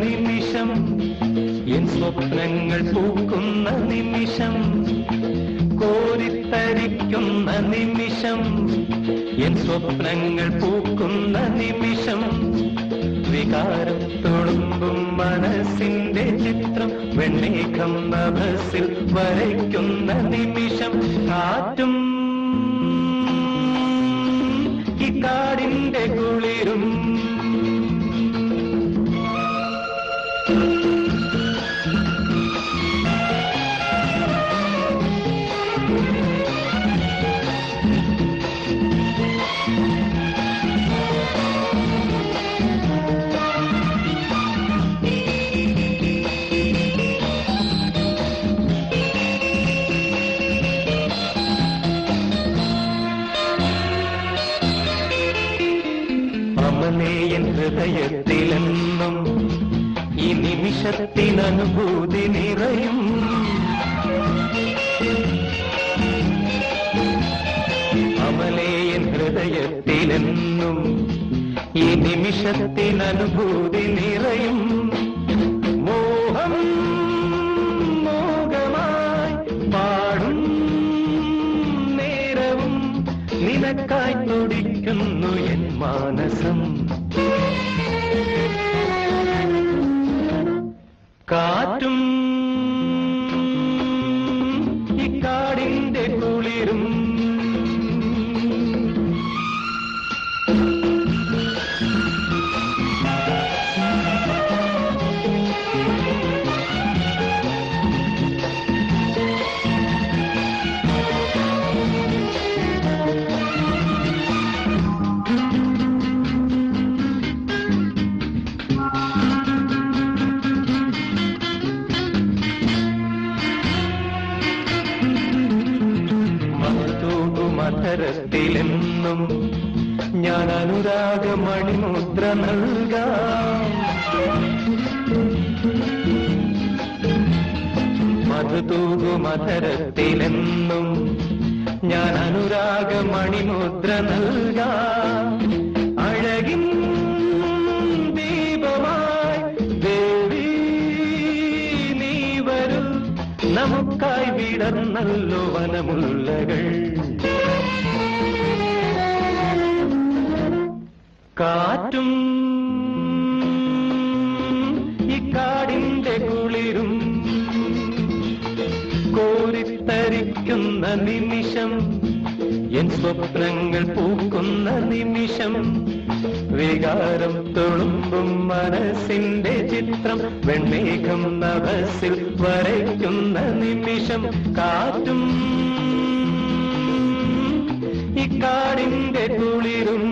നിമിഷം, എൻ സ്വപ്നങ്ങൾ പൂക്കുന്ന നിമിഷം, കോരിത്തരിക്കുന്ന നിമിഷം, എൻ സ്വപ്നങ്ങൾ പൂക്കുന്ന നിമിഷം, വികാരം തുളുമ്പും മനസ്സിന്റെ ചിത്രം വെണ്ണീക്കം നഭസിൽ വരയ്ക്കുന്ന നിമിഷം, കാറ്റും ഈ കാടിന്റെ കുളിരും അമലേയൻ ഹൃദയത്തിലെന്നും ഈ നിമിഷത്തിനനുഭൂതി നിറയും. അമലേയൻ ഹൃദയത്തിലെന്നും ഈ നിമിഷത്തിനനുഭൂതി നിറയും. മോഹം മോഹമായി പാടും നേരവും നിനക്കായി തുടിക്കുന്നു എൻ മാനസം. കാറ്റും ഈ കാടിന്റെ കുളിരും മധുരത്തിലെന്നും ഞാൻ അനുരാഗമണിമുദ്ര നൽകാം. മധുതൂകുമധരത്തിലെന്നും ഞാൻ അനുരാഗമണിമുദ്ര നൽകാം. അഴകിൻ ദീപമായി ദേവി നീ വരൂ, നമുക്കായി വിടർന്നല്ലോ വനമുല്ലകൾ. കാറ്റും ഈ കാടിന്റെ കുളിരും കോരിത്തരിക്കുന്ന നിമിഷം, എൻ സ്വപ്നങ്ങൾ പൂക്കുന്ന നിമിഷം, വികാരം തുളുമ്പും മനസ്സിന്റെ ചിത്രം വെണ്ണീക്കം നഭസിൽ വരയ്ക്കുന്ന നിമിഷം, കാറ്റും ഈ കാടിന്റെ കുളിരും